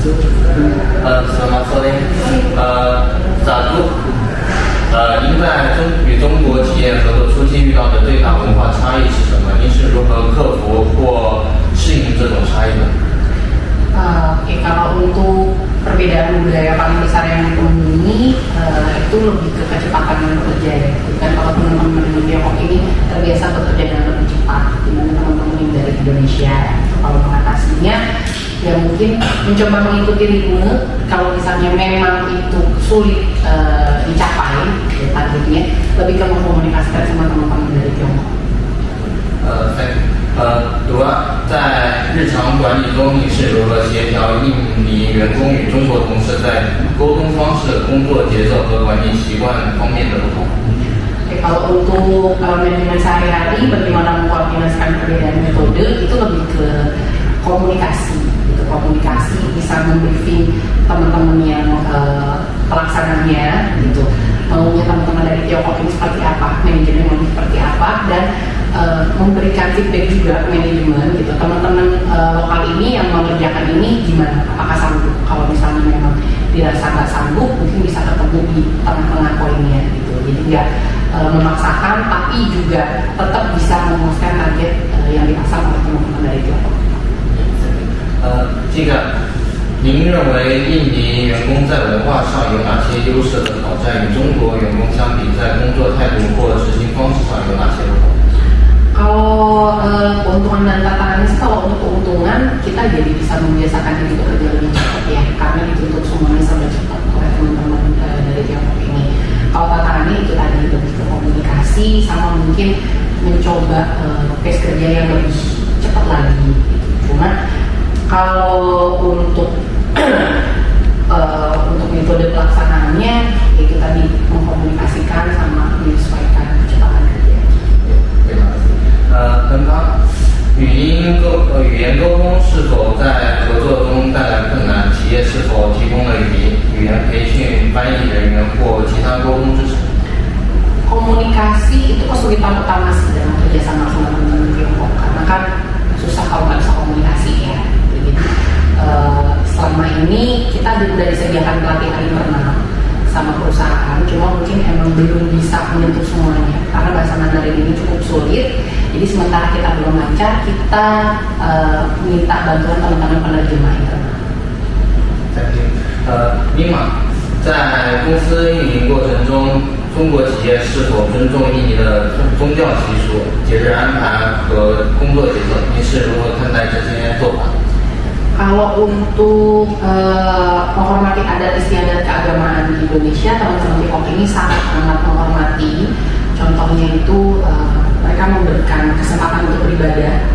Selamat sore.您在与中国企业合作初期遇到的最大文化差异是什么？您是如何克服或适应这种差异的？ Oke, kalau untuk perbedaan budaya paling besar yang ditemui itu lebih ke kecepatan bekerja ya. Kan kalau teman-teman di Tiongkok ini terbiasa bekerja dengan lebih cepat dibanding teman-teman yang dari Indonesia. Kalau mengatasinya ya mungkin mencoba mengikuti ritme. Kalau misalnya memang itu sulit dicapai ya, targetnya, lebih ke mengkomunikasikan sama teman-teman dari Tiongkok. 在日常管理中，你是如何协调印尼员工与中国同事在沟通方式、工作节奏和管理习惯方面的不同？ Kalau untuk manajemen sehari-hari, bagaimana mengkoordinasikan perbedaan metode itu lebih ke komunikasi, gitu. Komunikasi bisa membriefing teman-teman yang pelaksananya, gitu. Maunya teman-teman dari Tiongkok ini seperti apa, manajemen mau seperti apa, dan memberikan feedback juga manajemen, gitu. Teman-teman lokal ini yang mengerjakan ini gimana? Apakah sanggup? Kalau misalnya memang dirasa nggak sanggup, mungkin bisa ketemu di tengah-tengah poinnya, gitu. Jadi nggak memaksakan, tapi juga tetap bisa memuaskan target yang dipasang oleh teman-teman dari Tiongkok. 这个，您认为印尼员工在文化上有哪些优势和挑战？与中国员工相比，在工作态度或执行方式上有哪些不同？ Kalau keuntungan dan tantangannya sih, kalau untuk keuntungan kita jadi bisa membiasakan diri bekerja lebih cepat ya, karena dituntut semuanya serba cepat oleh teman-teman dari Tiongkok ini. Kalau tantangannya itu tadi lebih ke komunikasi sama mungkin mencoba pace kerja yang lebih cepat lagi. Cuma kalau untuk untuk metode pelaksanaannya itu tadi mengkomunikasikan sama menyesuaikan kecepatan kerja. 跟他语言沟通是否在合作中带来困难？企业是否提供了语言培训、翻译人员或其他沟通支持？ Komunikasi itu kesulitan utama sih dalam kerjasama sama teman-teman Tiongkok, karena kan susah kalau nggak bisa komunikasi ya. Jadi selama ini kita sudah disediakan pelatihan internal sama perusahaan, cuma mungkin emang belum bisa menyentuh semuanya karena bahasa Mandarin ini cukup sulit. Jadi sementara kita belum lancar, kita minta bantuan teman-teman penerjemah internal. 尼玛，在公司运营过程中，中国企业是否尊重印尼的宗教习俗、节日安排和工作节奏？您是如何看待这些做法？ Kalau untuk menghormati adat istiadat keagamaan di Indonesia, teman-teman Tiongkok ini sangat menghormati. Contohnya itu mereka memberikan kesempatan untuk beribadah,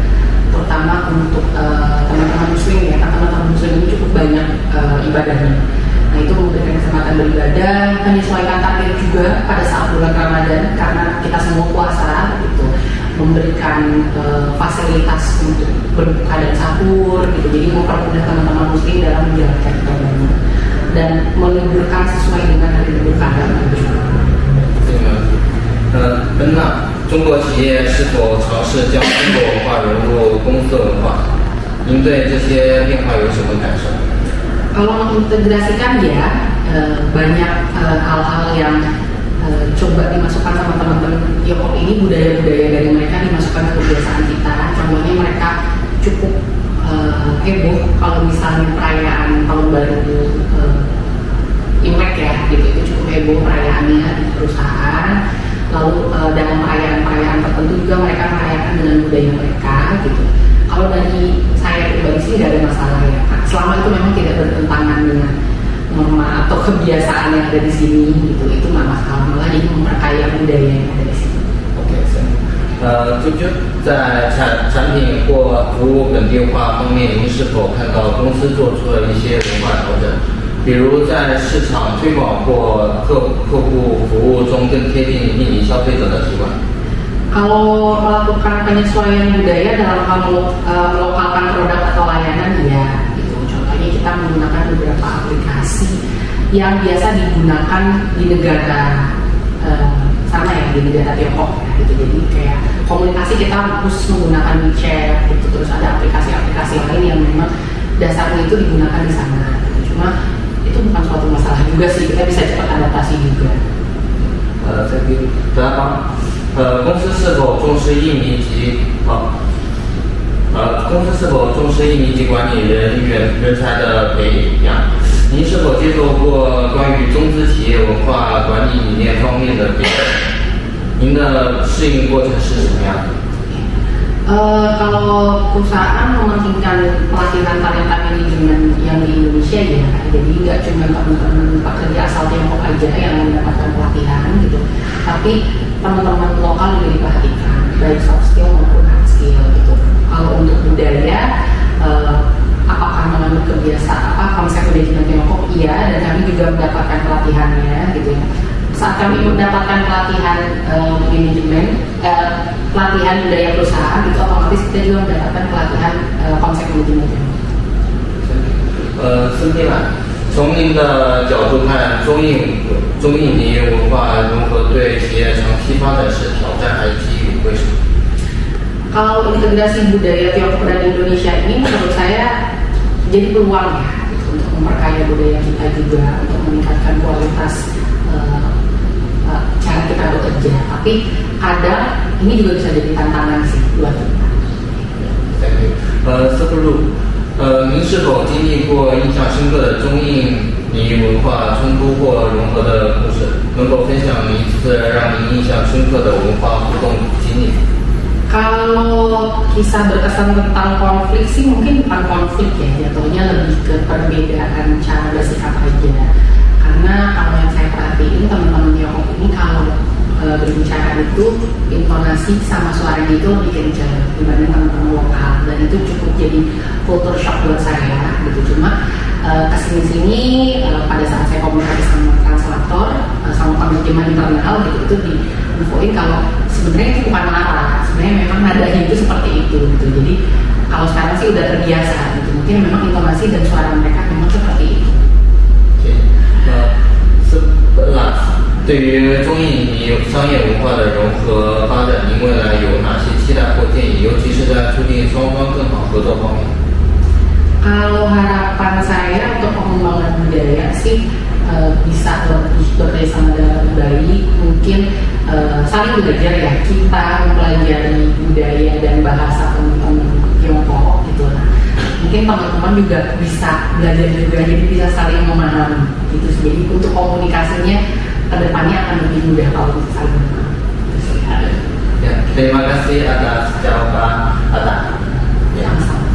terutama untuk teman-teman Muslim ya. Kan teman-teman Muslim ini cukup banyak ibadahnya. Nah itu memberikan kesempatan beribadah, menyesuaikan target juga pada saat bulan Ramadan karena kita semua puasa gitu. Memberikan fasilitas untuk berbuka dan sahur gitu, jadi mempermudah teman-teman muslim dalam menjalankan ibadahnya dan meliburkan sesuai dengan hari libur keagamaan juga. 那中国企业是否尝试将中国文化融入公司文化？您对这些变化有什么感受？ Kalau mengintegrasikan ya banyak hal-hal yang coba dimasukkan sama teman-teman Tiongkok ini, budaya-budaya dari mereka dimasukkan ke kebiasaan kita. Contohnya mereka cukup heboh kalau misalnya perayaan tahun baru Imlek ya, gitu itu cukup heboh perayaannya di perusahaan. Lalu dalam perayaan-perayaan tertentu juga mereka merayakan dengan budaya mereka gitu. Kalau dari saya pribadi sih nggak ada masalah ya, selama itu memang tidak bertentangan dengan norma atau kebiasaan yang ada di sini gitu, itu nggak masalah, malah jadi memperkaya budaya yang ada di sini. OK， 就在产品或服务本地化方面，您是否看到公司做出了一些文化调整？比如在市场推广或客户服务中更贴近印尼消费者的习惯。 Kalau melakukan penyesuaian budaya dalam hal melokalkan produk atau layanan ya, gitu. Contohnya kita menggunakan beberapa aplikasi yang biasa digunakan di negara sana ya, di negara Tiongkok ya, gitu. Jadi kayak komunikasi kita khusus menggunakan WeChat gitu, terus ada aplikasi-aplikasi lain yang memang dasarnya itu digunakan di sana. cuma itu bukan suatu masalah juga sih, kita bisa cepat adaptasi juga. 公司是否重视印尼籍公司是否重视印尼籍管理人才的培养？您是否接受过关于中资企业文化管理理念方面的培训？您的适应过程是什么样的？ Kalau perusahaan mementingkan pelatihan talenta manajemen yang di Indonesia ya, jadi nggak cuma teman-teman pekerja asal Tiongkok aja yang mendapatkan pelatihan gitu, tapi teman-teman lokal juga diperhatikan, baik soft skill maupun hard skill gitu. Kalau untuk budaya, apakah mengambil kebiasaan konsep manajemen Tiongkok, iya, dan kami juga mendapatkan pelatihannya gitu ya. Saat kami mendapatkan pelatihan manajemen, pelatihan budaya perusahaan, itu otomatis kita juga mendapatkan pelatihan konsep manajemen. 孙天兰，从您的角度看，中印尼文化融合对企业长期发展是挑战还是机遇？为什么？ Kalau integrasi budaya Tiongkok dan Indonesia ini menurut saya jadi peluang ya gitu, untuk memperkaya budaya kita juga, untuk meningkatkan kualitas cara kita bekerja. Tapi kadang ini juga bisa jadi tantangan sih buat kita. 斯布鲁，您是否经历过印象深刻的中印尼文化冲突或融合的故事？能否分享一次让您印象深刻的文化互动经历？ Kalau kisah berkesan tentang konflik sih mungkin bukan konflik ya, jatuhnya lebih ke perbedaan cara bersikap aja. Karena kalau yang saya perhatiin teman-teman Tiongkok ini kalau berbicara itu intonasi sama suaranya itu lebih kencang dibanding teman-teman lokal, dan itu cukup jadi culture shock buat saya gitu. Cuma kesini-sini pada saat saya komunikasi sama translator sama penerjemah internal gitu, itu diinfoin kalau sebenarnya itu bukan marah, sebenarnya memang nadanya itu seperti itu gitu. Jadi kalau sekarang sih udah terbiasa gitu, mungkin memang intonasi dan suara mereka memang seperti itu. 对于中印尼商业文化的融合发展，您未来有哪些期待或建议？尤其是在促进双方更好合作方面。 Kalau harapan saya untuk pengembangan budaya sih bisa lebih bekerjasama dengan baik, mungkin saling belajar ya, kita mempelajari budaya dan bahasa teman-teman Tiongkok gitu lah. Mungkin teman-teman juga bisa belajar juga, jadi bisa saling memahami gitu. Jadi untuk komunikasinya kedepannya akan lebih mudah kalau bisa saling memahami. Ya, terima kasih atas jawaban Anda. Sama-sama.